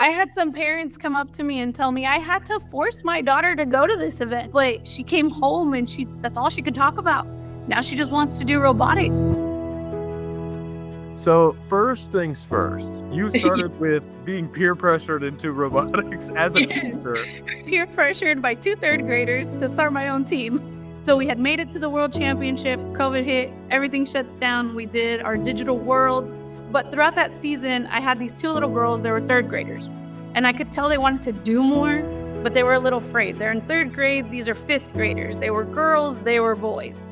I had some parents come up to me and tell me I had to force my daughter to go to this event, but she came home and that's all she could talk about. Now she just wants to do robotics. So first things first, you started with being peer pressured into robotics as a Yes. teacher. Peer pressured by two third graders to start my own team. So we had made it to the world championship, COVID hit, everything shuts down. We did our digital worlds. But throughout that season, I had these two little girls, they were third graders. And I could tell they wanted to do more, but they were a little afraid. They're in third grade, these are fifth graders. They were girls, they were boys.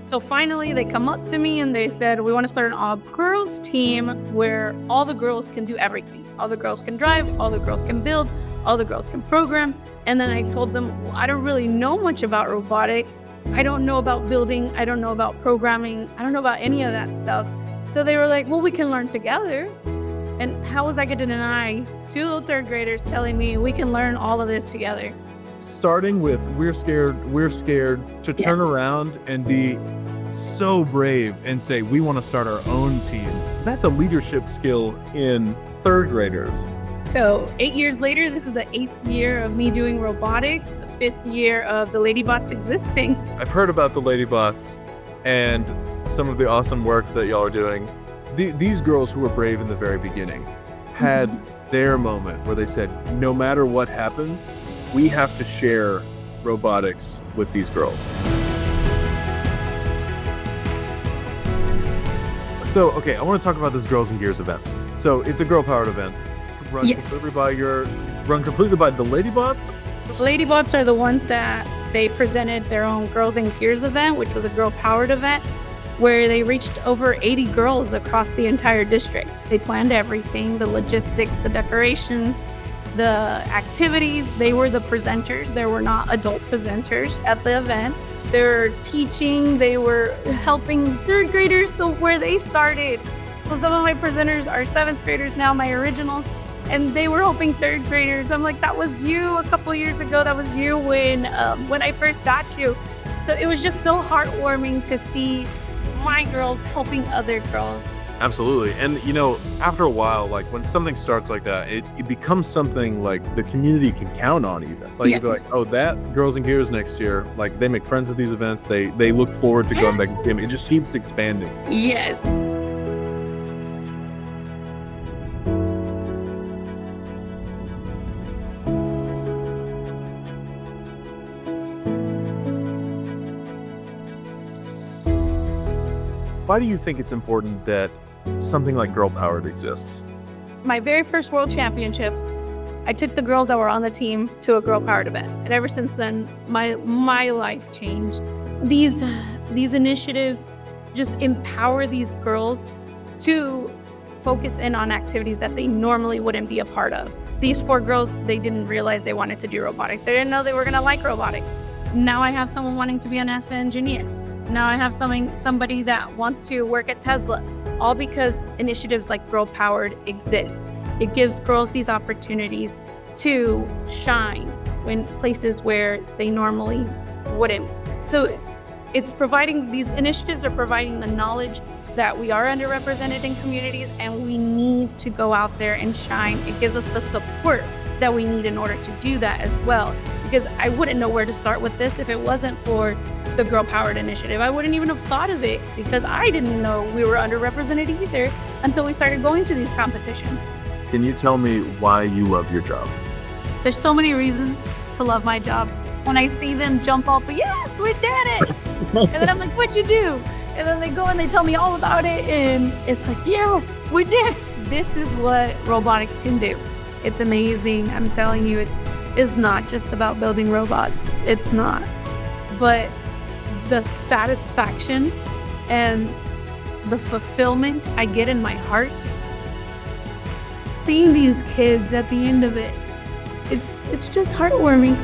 So finally, they come up to me and they said, we want to start an all-girls team where all the girls can do everything. All the girls can drive, all the girls can build, all the girls can program. And then I told them, well, I don't really know much about robotics. I don't know about building. I don't know about programming. I don't know about any of that stuff. So they were like, well, we can learn together. And how was I going to deny two little third graders telling me we can learn all of this together? Starting with we're scared to turn around and be so brave and say we want to start our own team. That's a leadership skill in third graders. So 8 years later, this is the 8th year of me doing robotics, the 5th year of the Ladybots existing. I've heard about the Ladybots and some of the awesome work that y'all are doing. These girls who were brave in the very beginning had their moment where they said, no matter what happens, we have to share robotics with these girls. So, okay, I want to talk about this Girls and Gears event. So it's a girl-powered event, run completely by the Ladybots. The Ladybots are the ones that they presented their own Girls and Gears event, which was a girl-powered event, where they reached over 80 girls across the entire district. They planned everything, the logistics, the decorations, the activities. They were the presenters. There were not adult presenters at the event. They were teaching, they were helping third graders, so where they started. So some of my presenters are seventh graders now, my originals, and they were helping third graders. I'm like, that was you a couple years ago. That was you when I first got you. So it was just so heartwarming to see my girls helping other girls. Absolutely. And you know, after a while, like when something starts like that, it becomes something like the community can count on even. Like you'd be like, oh, that Girls and Gears next year, like they make friends at these events, they look forward to going back to the game. It just keeps expanding. Yes. Why do you think it's important that something like Girl Powered exists? My very first world championship, I took the girls that were on the team to a girl powered event. And ever since then, my life changed. These initiatives just empower these girls to focus in on activities that they normally wouldn't be a part of. These 4 girls, they didn't realize they wanted to do robotics. They didn't know they were gonna like robotics. Now I have someone wanting to be a NASA engineer. Now I have somebody that wants to work at Tesla, all because initiatives like Girl Powered exist. It gives girls these opportunities to shine in places where they normally wouldn't. So these initiatives are providing the knowledge that we are underrepresented in communities and we need to go out there and shine. It gives us the support that we need in order to do that as well. Because I wouldn't know where to start with this if it wasn't for the Girl Powered initiative. I wouldn't even have thought of it because I didn't know we were underrepresented either until we started going to these competitions. Can you tell me why you love your job? There's so many reasons to love my job. When I see them jump up, yes, we did it. And then I'm like, what'd you do? And then they go and they tell me all about it. And it's like, yes, we did. This is what robotics can do. It's amazing. I'm telling you, it's not just about building robots. It's not. But the satisfaction and the fulfillment I get in my heart, seeing these kids at the end of it, it's just heartwarming.